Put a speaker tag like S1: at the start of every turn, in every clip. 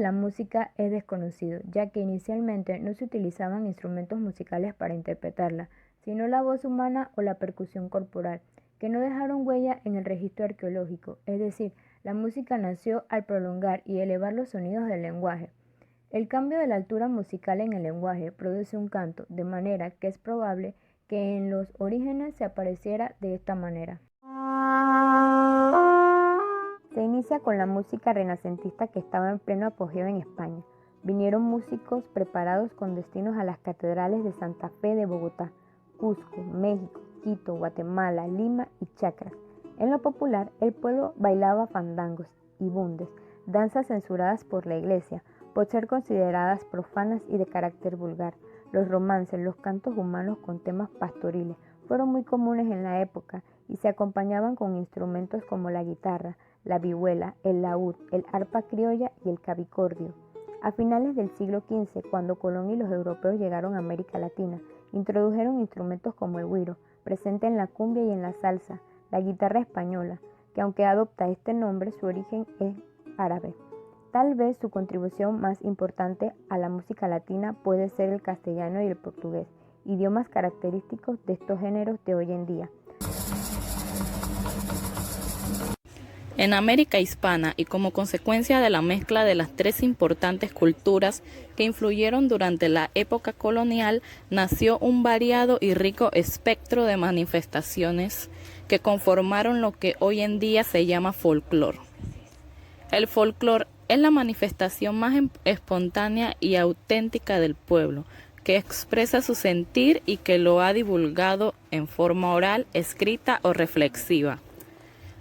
S1: la música es desconocido, ya que inicialmente no se utilizaban instrumentos musicales para interpretarla, sino la voz humana o la percusión corporal, que no dejaron huella en el registro arqueológico, es decir, la música nació al prolongar y elevar los sonidos del lenguaje. El cambio de la altura musical en el lenguaje produce un canto, de manera que es probable que en los orígenes se apareciera de esta manera. Se inicia con la música renacentista que estaba en pleno apogeo en España. Vinieron músicos preparados con destinos a las catedrales de Santa Fe de Bogotá, Cusco, México, Quito, Guatemala, Lima y Chacras. En lo popular, el pueblo bailaba fandangos y bundes, danzas censuradas por la iglesia, por ser consideradas profanas y de carácter vulgar. Los romances, los cantos humanos con temas pastoriles, fueron muy comunes en la época y se acompañaban con instrumentos como la guitarra, la vihuela, el laúd, el arpa criolla y el clavicordio. A finales del siglo XV, cuando Colón y los europeos llegaron a América Latina, introdujeron instrumentos como el güiro, presente en la cumbia y en la salsa, la guitarra española, que aunque adopta este nombre, su origen es árabe. Tal vez su contribución más importante a la música latina puede ser el castellano y el portugués, idiomas característicos de estos géneros de hoy en día.
S2: En América hispana y como consecuencia de la mezcla de las tres importantes culturas que influyeron durante la época colonial, nació un variado y rico espectro de manifestaciones que conformaron lo que hoy en día se llama folclore. El folclore es la manifestación más espontánea y auténtica del pueblo, que expresa su sentir y que lo ha divulgado en forma oral, escrita o reflexiva.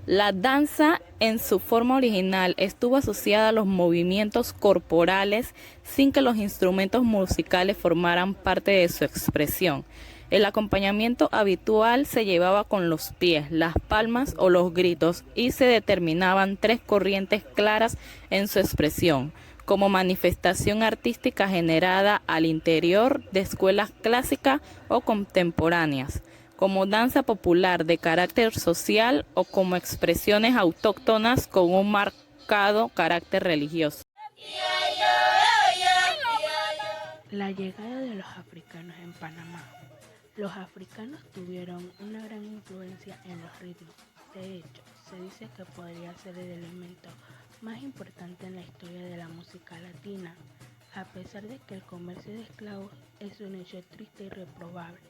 S2: La danza en su forma original estuvo asociada a los movimientos corporales sin que los instrumentos musicales formaran parte de su expresión. El acompañamiento habitual se llevaba con los pies, las palmas o los gritos y se determinaban tres corrientes claras en su expresión, como manifestación artística generada al interior de escuelas clásicas o contemporáneas, como danza popular de carácter social o como expresiones autóctonas con un marcado carácter religioso.
S3: La llegada de los africanos en Panamá. Los africanos tuvieron una gran influencia en los ritmos. De hecho, se dice que podría ser el elemento más importante en la historia de la música latina, a pesar de que el comercio de esclavos es un hecho triste y reprobable.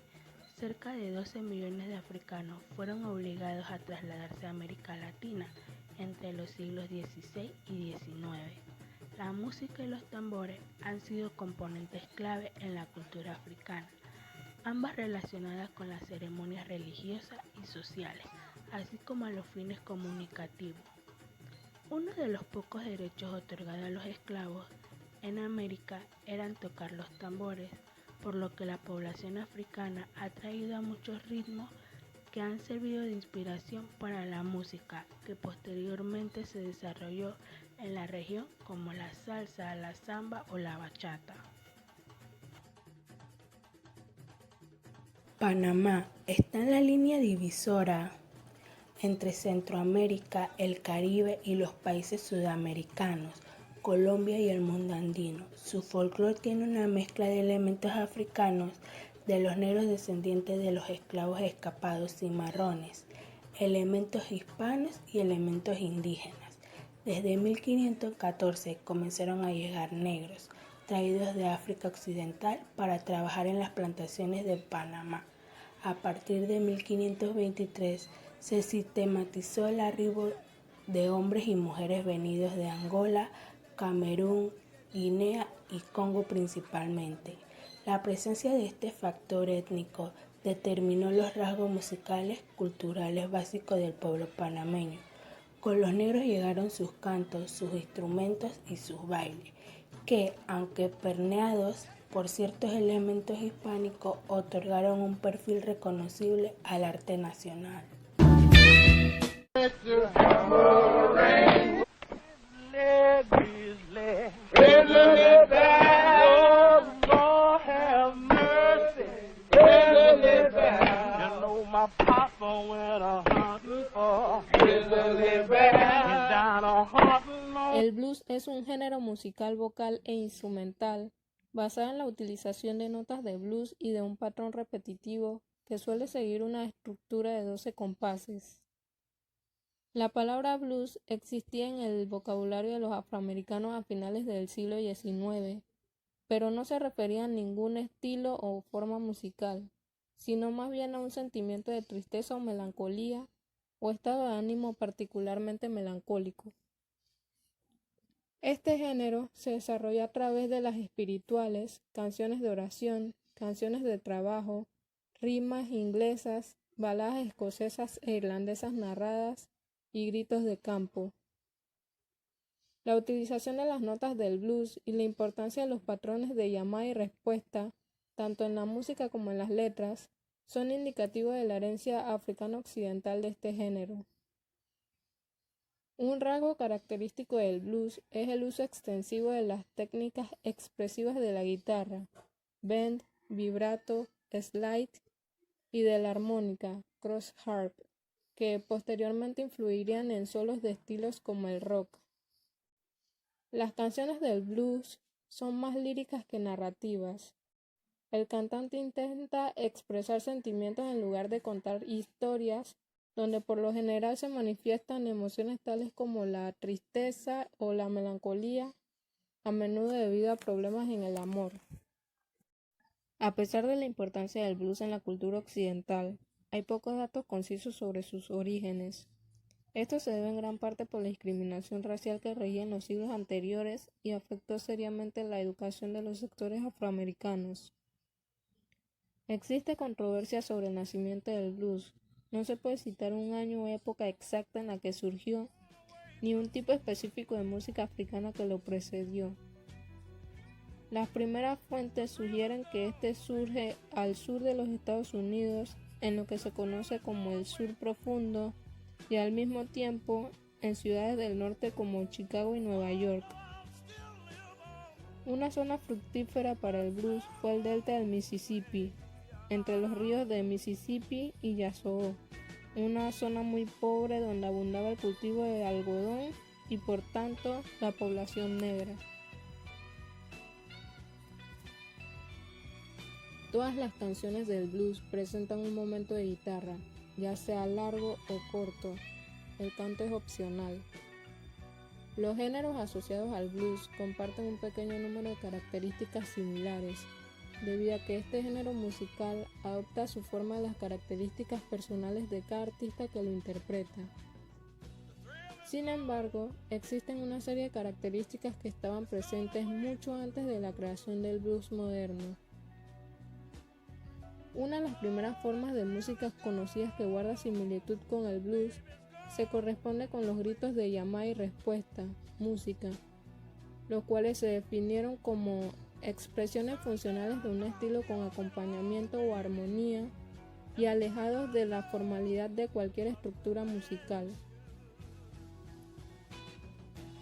S3: Cerca de 12 millones de africanos fueron obligados a trasladarse a América Latina entre los siglos XVI y XIX. La música y los tambores han sido componentes clave en la cultura africana, ambas relacionadas con las ceremonias religiosas y sociales, así como a los fines comunicativos. Uno de los pocos derechos otorgados a los esclavos en América eran tocar los tambores, por lo que la población africana ha traído a muchos ritmos que han servido de inspiración para la música, que posteriormente se desarrolló en la región como la salsa, la samba o la bachata. Panamá está en la línea divisora entre Centroamérica, el Caribe y los países sudamericanos, Colombia y el mundo andino. Su folclore tiene una mezcla de elementos africanos, de los negros descendientes de los esclavos escapados cimarrones, elementos hispanos y elementos indígenas. Desde 1514 comenzaron a llegar negros, traídos de África Occidental para trabajar en las plantaciones de Panamá. A partir de 1523 se sistematizó el arribo de hombres y mujeres venidos de Angola, Camerún, Guinea y Congo principalmente. La presencia de este factor étnico determinó los rasgos musicales culturales básicos del pueblo panameño. Con los negros llegaron sus cantos, sus instrumentos y sus bailes, que, aunque permeados por ciertos elementos hispánicos, otorgaron un perfil reconocible al arte nacional.
S4: El blues es un género musical vocal e instrumental basado en la utilización de notas de blues y de un patrón repetitivo que suele seguir una estructura de 12 compases. La palabra blues existía en el vocabulario de los afroamericanos a finales del siglo XIX, pero no se refería a ningún estilo o forma musical, sino más bien a un sentimiento de tristeza o melancolía o estado de ánimo particularmente melancólico. Este género se desarrolla a través de las espirituales, canciones de oración, canciones de trabajo, rimas inglesas, baladas escocesas e irlandesas narradas y gritos de campo. La utilización de las notas del blues y la importancia de los patrones de llamada y respuesta, tanto en la música como en las letras, son indicativos de la herencia africana occidental de este género. Un rasgo característico del blues es el uso extensivo de las técnicas expresivas de la guitarra, bend, vibrato, slide, y de la armónica, cross harp, que posteriormente influirían en solos de estilos como el rock. Las canciones del blues son más líricas que narrativas. El cantante intenta expresar sentimientos en lugar de contar historias, donde por lo general se manifiestan emociones tales como la tristeza o la melancolía, a menudo debido a problemas en el amor. A pesar de la importancia del blues en la cultura occidental, hay pocos datos concisos sobre sus orígenes. Esto se debe en gran parte por la discriminación racial que regía en los siglos anteriores y afectó seriamente la educación de los sectores afroamericanos. Existe controversia sobre el nacimiento del blues. No se puede citar un año o época exacta en la que surgió, ni un tipo específico de música africana que lo precedió. Las primeras fuentes sugieren que este surge al sur de los Estados Unidos, en lo que se conoce como el Sur Profundo, y al mismo tiempo en ciudades del norte como Chicago y Nueva York. Una zona fructífera para el blues fue el delta del Mississippi, entre los ríos de Mississippi y Yazoo, una zona muy pobre donde abundaba el cultivo de algodón y por tanto la población negra. Todas las canciones del blues presentan un momento de guitarra, ya sea largo o corto. El canto es opcional. Los géneros asociados al blues comparten un pequeño número de características similares, debido a que este género musical adopta a su forma las características personales de cada artista que lo interpreta. Sin embargo, existen una serie de características que estaban presentes mucho antes de la creación del blues moderno. Una de las primeras formas de música conocidas que guarda similitud con el blues se corresponde con los gritos de llamada y respuesta, música, los cuales se definieron como expresiones funcionales de un estilo con acompañamiento o armonía y alejados de la formalidad de cualquier estructura musical.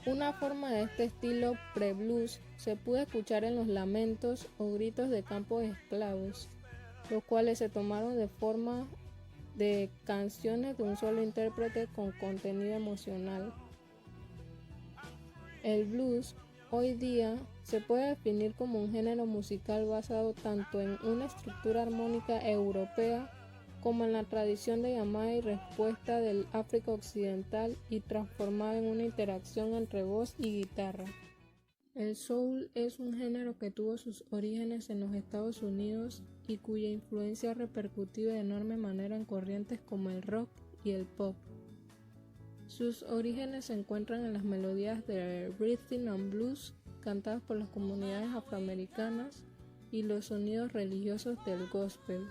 S4: Una forma de este estilo pre-blues se puede escuchar en los lamentos o gritos de campos esclavos, los cuales se tomaron de forma de canciones de un solo intérprete con contenido emocional. El blues hoy día se puede definir como un género musical basado tanto en una estructura armónica europea como en la tradición de llamada y respuesta del África Occidental y transformado en una interacción entre voz y guitarra. El soul es un género que tuvo sus orígenes en los Estados Unidos y cuya influencia ha repercutido de enorme manera en corrientes como el rock y el pop. Sus orígenes se encuentran en las melodías de rhythm and blues cantadas por las comunidades afroamericanas y los sonidos religiosos del gospel.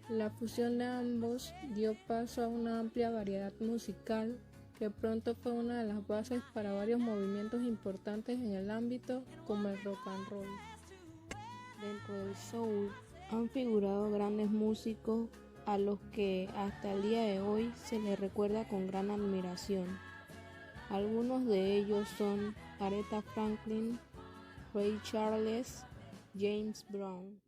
S4: La fusión de ambos dio paso a una amplia variedad musical que pronto fue una de las bases para varios movimientos importantes en el ámbito como el rock and roll. Dentro del soul han figurado grandes músicos a los que hasta el día de hoy se les recuerda con gran admiración. Algunos de ellos son Aretha Franklin, Ray Charles, James Brown.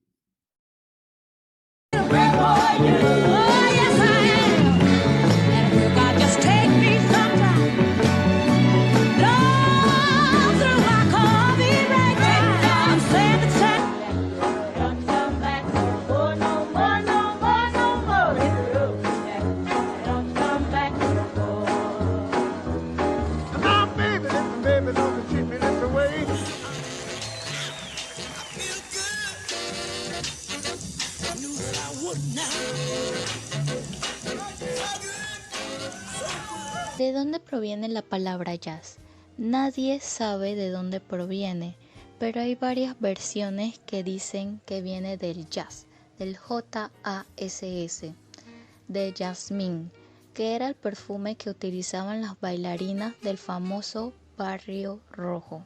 S5: Just take me sometime. Lord, ¿De dónde proviene la palabra jazz? Nadie sabe de dónde proviene, pero hay varias versiones que dicen que viene del jazz, del J-A-S-S, de Jasmine, que era el perfume que utilizaban las bailarinas del famoso Barrio Rojo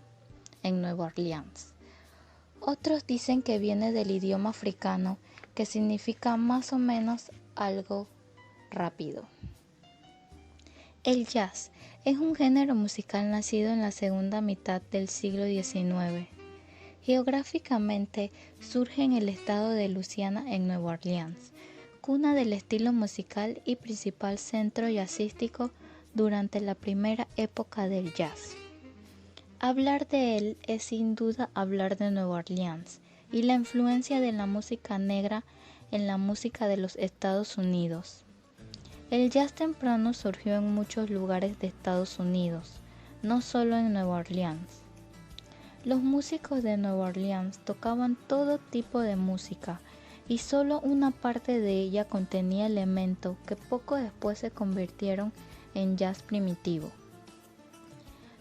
S5: en Nueva Orleans. Otros dicen que viene del idioma africano, que significa más o menos algo rápido. El jazz es un género musical nacido en la segunda mitad del siglo XIX. Geográficamente surge en el estado de Luisiana en Nueva Orleans, cuna del estilo musical y principal centro jazzístico durante la primera época del jazz. Hablar de él es sin duda hablar de Nueva Orleans y la influencia de la música negra en la música de los Estados Unidos. El jazz temprano surgió en muchos lugares de Estados Unidos, no solo en Nueva Orleans. Los músicos de Nueva Orleans tocaban todo tipo de música y solo una parte de ella contenía elementos que poco después se convirtieron en jazz primitivo.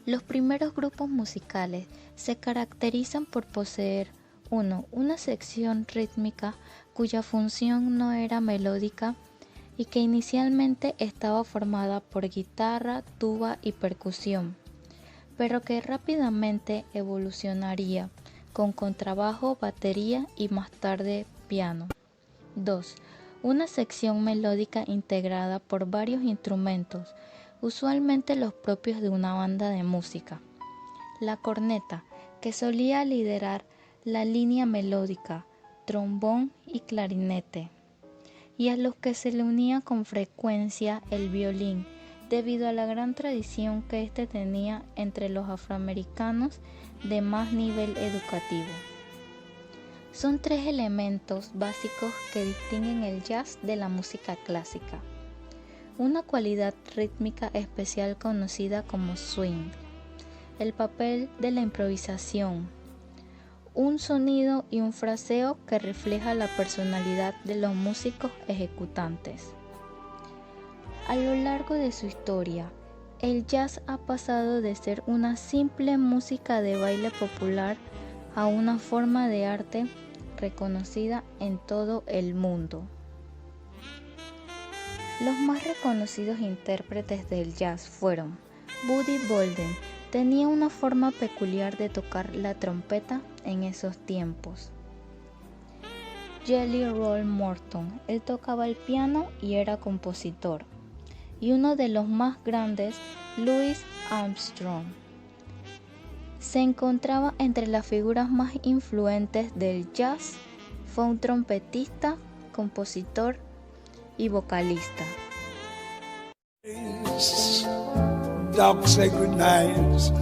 S5: Los primeros grupos musicales se caracterizan por poseer una sección rítmica cuya función no era melódica y que inicialmente estaba formada por guitarra, tuba y percusión, pero que rápidamente evolucionaría con contrabajo, batería y más tarde piano. 2. Una sección melódica integrada por varios instrumentos, usualmente los propios de una banda de música. La corneta, que solía liderar la línea melódica, trombón y clarinete, y a los que se le unía con frecuencia el violín, debido a la gran tradición que éste tenía entre los afroamericanos de más nivel educativo. Son 3 elementos básicos que distinguen el jazz de la música clásica. Una cualidad rítmica especial conocida como swing, el papel de la improvisación, un sonido y un fraseo que refleja la personalidad de los músicos ejecutantes. A lo largo de su historia, el jazz ha pasado de ser una simple música de baile popular a una forma de arte reconocida en todo el mundo. Los más reconocidos intérpretes del jazz fueron Buddy Bolden. Tenía una forma peculiar de tocar la trompeta en esos tiempos. Jelly Roll Morton, él tocaba el piano y era compositor. Y uno de los más grandes, Louis Armstrong, se encontraba entre las figuras más influentes del jazz. Fue un trompetista, compositor y vocalista.
S6: Dark sacred nights,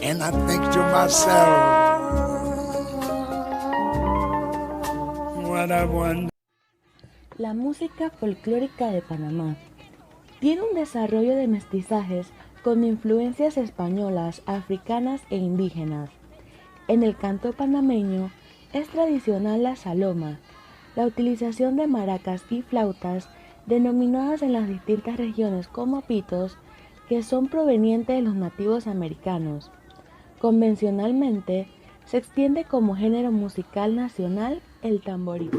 S6: and I think to myself, what I wonder.
S7: La música folclórica de Panamá tiene un desarrollo de mestizajes con influencias españolas, africanas e indígenas. En el canto panameño es tradicional la saloma, la utilización de maracas y flautas denominadas en las distintas regiones como pitos, que son provenientes de los nativos americanos. Convencionalmente, se extiende como género musical nacional el tamborito.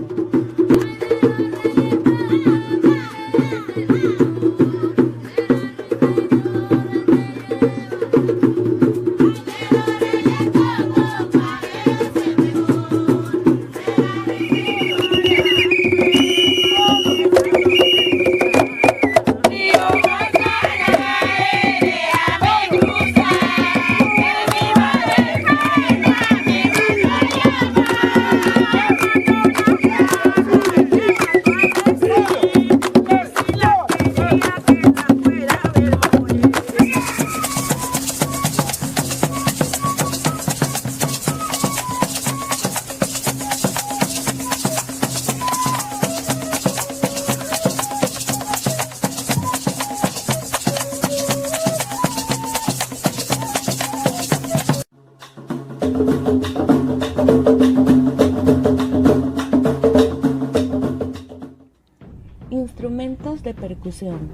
S7: Instrumentos de percusión.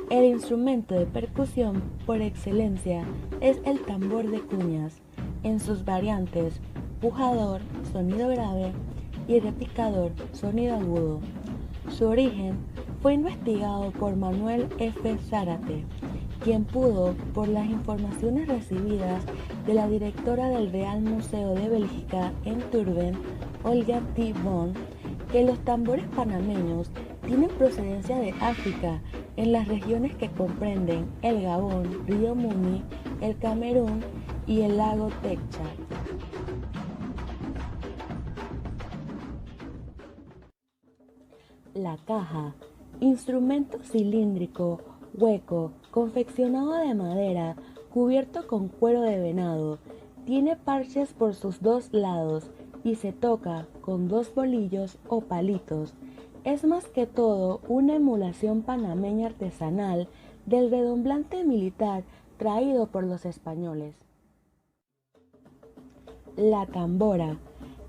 S7: El instrumento de percusión por excelencia es el tambor de cuñas, en sus variantes pujador, sonido grave, y repicador, sonido agudo. Su origen fue investigado por Manuel F. Zárate, quien pudo, por las informaciones recibidas de la directora del Real Museo de Bélgica en Turben, Olga T. Bond, que los tambores panameños tienen procedencia de África, en las regiones que comprenden el Gabón, Río Muni, el Camerún y el lago Tchad. La caja, instrumento cilíndrico, hueco, confeccionado de madera, cubierto con cuero de venado, tiene parches por sus dos lados y se toca con dos bolillos o palitos. Es más que todo una emulación panameña artesanal del redomblante militar traído por los españoles. La tambora,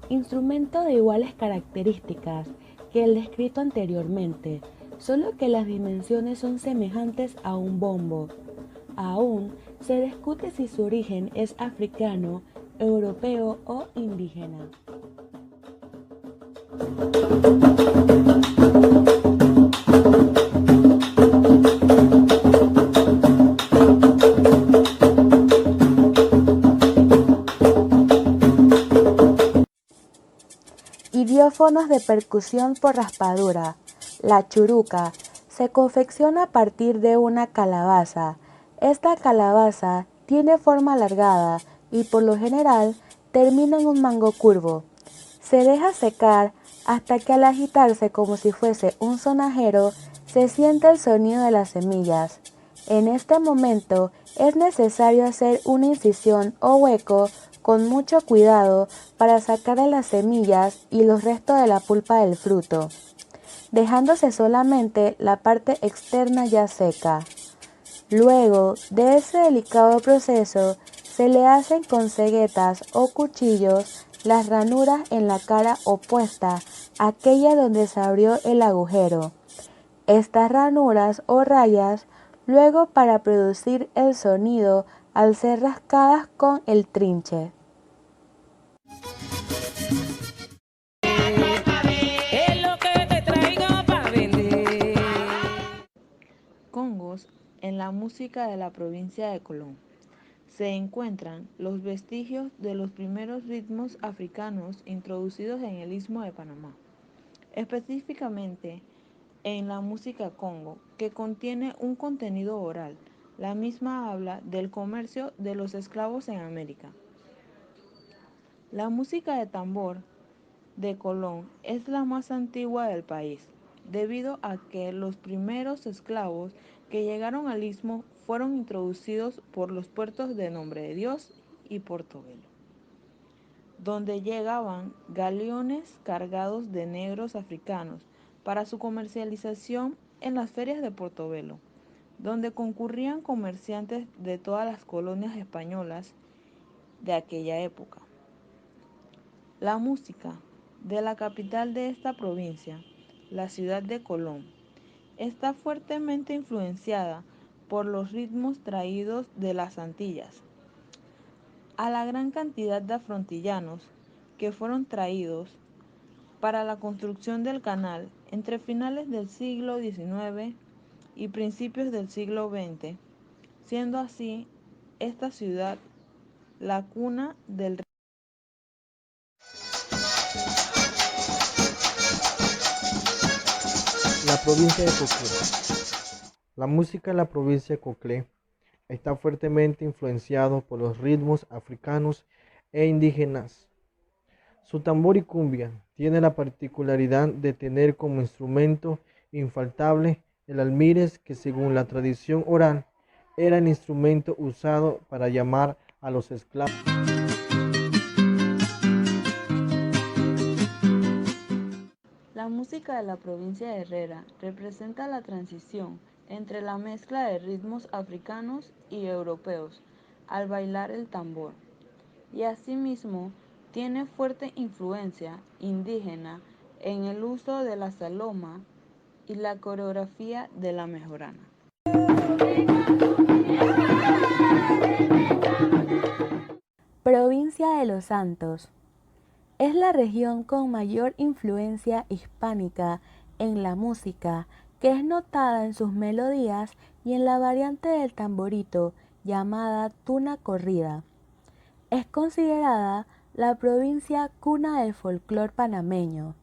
S7: instrumento de iguales características que el descrito anteriormente, solo que las dimensiones son semejantes a un bombo. Aún se discute si su origen es africano, europeo o indígena. Idiófonos de percusión por raspadura. La churuca se confecciona a partir de una calabaza. Esta calabaza tiene forma alargada y por lo general termina en un mango curvo. Se deja secar hasta que al agitarse como si fuese un sonajero se siente el sonido de las semillas. En este momento es necesario hacer una incisión o hueco con mucho cuidado para sacar las semillas y los restos de la pulpa del fruto, dejándose solamente la parte externa ya seca. Luego de ese delicado proceso se le hacen con ceguetas o cuchillos las ranuras en la cara opuesta a aquella donde se abrió el agujero. Estas ranuras o rayas luego para producir el sonido al ser rascadas con el trinche.
S8: Congos en la música de la provincia de Colón. Se encuentran los vestigios de los primeros ritmos africanos introducidos en el Istmo de Panamá, específicamente en la música congo, que contiene un contenido oral. La misma habla del comercio de los esclavos en América. La música de tambor de Colón es la más antigua del país, debido a que los primeros esclavos que llegaron al istmo fueron introducidos por los puertos de Nombre de Dios y Portobelo, donde llegaban galeones cargados de negros africanos para su comercialización en las ferias de Portobelo, donde concurrían comerciantes de todas las colonias españolas de aquella época. La música de la capital de esta provincia, la ciudad de Colón, está fuertemente influenciada por los ritmos traídos de las Antillas. A la gran cantidad de afrontillanos que fueron traídos para la construcción del canal entre finales del siglo XIX y principios del siglo XX, siendo así esta ciudad la cuna del
S9: La provincia de Coclé. La música de la provincia de Coclé está fuertemente influenciado por los ritmos africanos e indígenas. Su tambor y cumbia tiene la particularidad de tener como instrumento infaltable el almírez, que según la tradición oral era el instrumento usado para llamar a los esclavos.
S8: La música de la provincia de Herrera representa la transición entre la mezcla de ritmos africanos y europeos al bailar el tambor, y asimismo tiene fuerte influencia indígena en el uso de la saloma y la coreografía de la mejorana.
S7: Provincia de Los Santos. Es la región con mayor influencia hispánica en la música, que es notada en sus melodías y en la variante del tamborito llamada tuna corrida. Es considerada la provincia cuna del folclore panameño,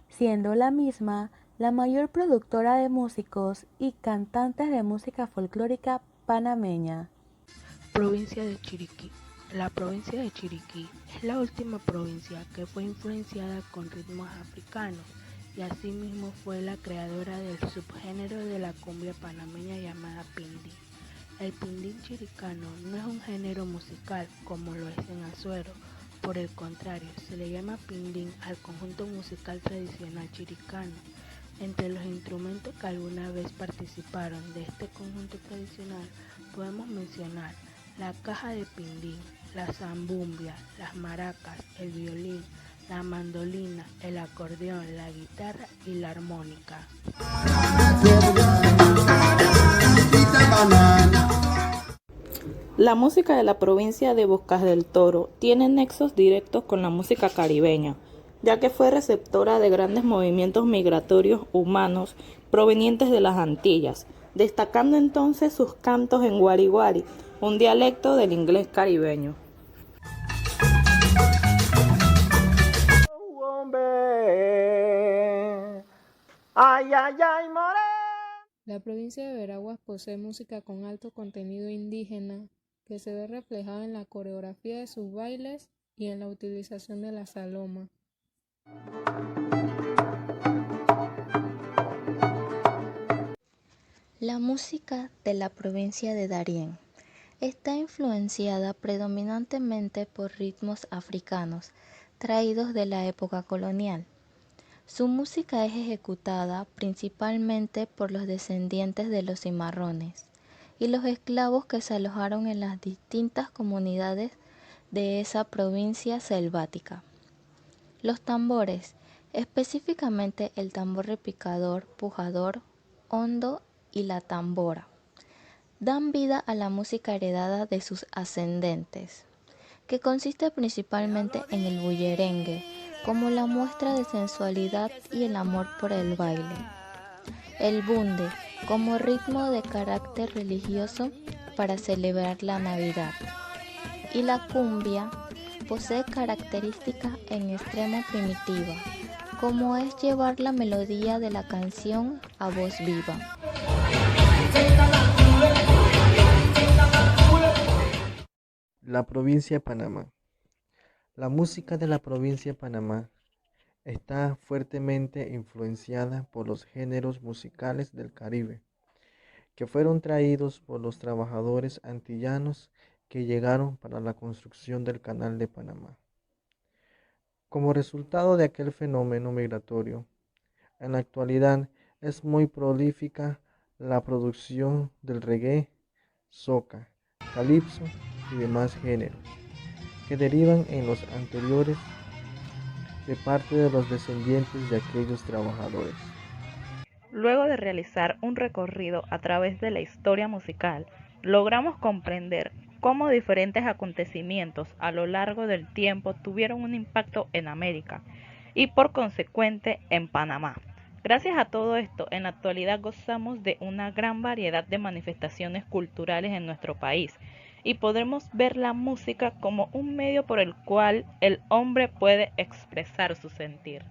S7: siendo la misma la mayor productora de músicos y cantantes de música folclórica panameña.
S3: Provincia de Chiriquí. La provincia de Chiriquí es la última provincia que fue influenciada con ritmos africanos y asimismo fue la creadora del subgénero de la cumbia panameña llamada pindín. El pindín chiricano no es un género musical como lo es en Azuero, por el contrario, se le llama pindín al conjunto musical tradicional chiricano. Entre los instrumentos que alguna vez participaron de este conjunto tradicional podemos mencionar la caja de pindín, la zambumbia, las maracas, el violín, la mandolina, el acordeón, la guitarra y la armónica.
S2: La música de la provincia de Bocas del Toro tiene nexos directos con la música caribeña, ya que fue receptora de grandes movimientos migratorios humanos provenientes de las Antillas, destacando entonces sus cantos en guariguari, un dialecto del inglés caribeño.
S4: La provincia de Veraguas posee música con alto contenido indígena que se ve reflejada en la coreografía de sus bailes y en la utilización de la saloma.
S5: La música de la provincia de Darién está influenciada predominantemente por ritmos africanos traídos de la época colonial. Su música es ejecutada principalmente por los descendientes de los cimarrones y los esclavos que se alojaron en las distintas comunidades de esa provincia selvática. Los tambores, específicamente el tambor repicador, pujador, hondo y la tambora, dan vida a la música heredada de sus ascendentes, que consiste principalmente en el bullerengue, como la muestra de sensualidad y el amor por el baile. El bunde, como ritmo de carácter religioso para celebrar la Navidad. Y la cumbia posee características en extremo primitiva, como es llevar la melodía de la canción a voz viva.
S9: La provincia de Panamá. La música de la provincia de Panamá está fuertemente influenciada por los géneros musicales del Caribe, que fueron traídos por los trabajadores antillanos que llegaron para la construcción del Canal de Panamá. Como resultado de aquel fenómeno migratorio, en la actualidad es muy prolífica la producción del reggae, soca, calipso y demás géneros, que derivan en los anteriores de parte de los descendientes de aquellos trabajadores.
S2: Luego de realizar un recorrido a través de la historia musical, logramos comprender cómo diferentes acontecimientos a lo largo del tiempo tuvieron un impacto en América y por consecuente en Panamá. Gracias a todo esto, en la actualidad gozamos de una gran variedad de manifestaciones culturales en nuestro país y podremos ver la música como un medio por el cual el hombre puede expresar su sentir.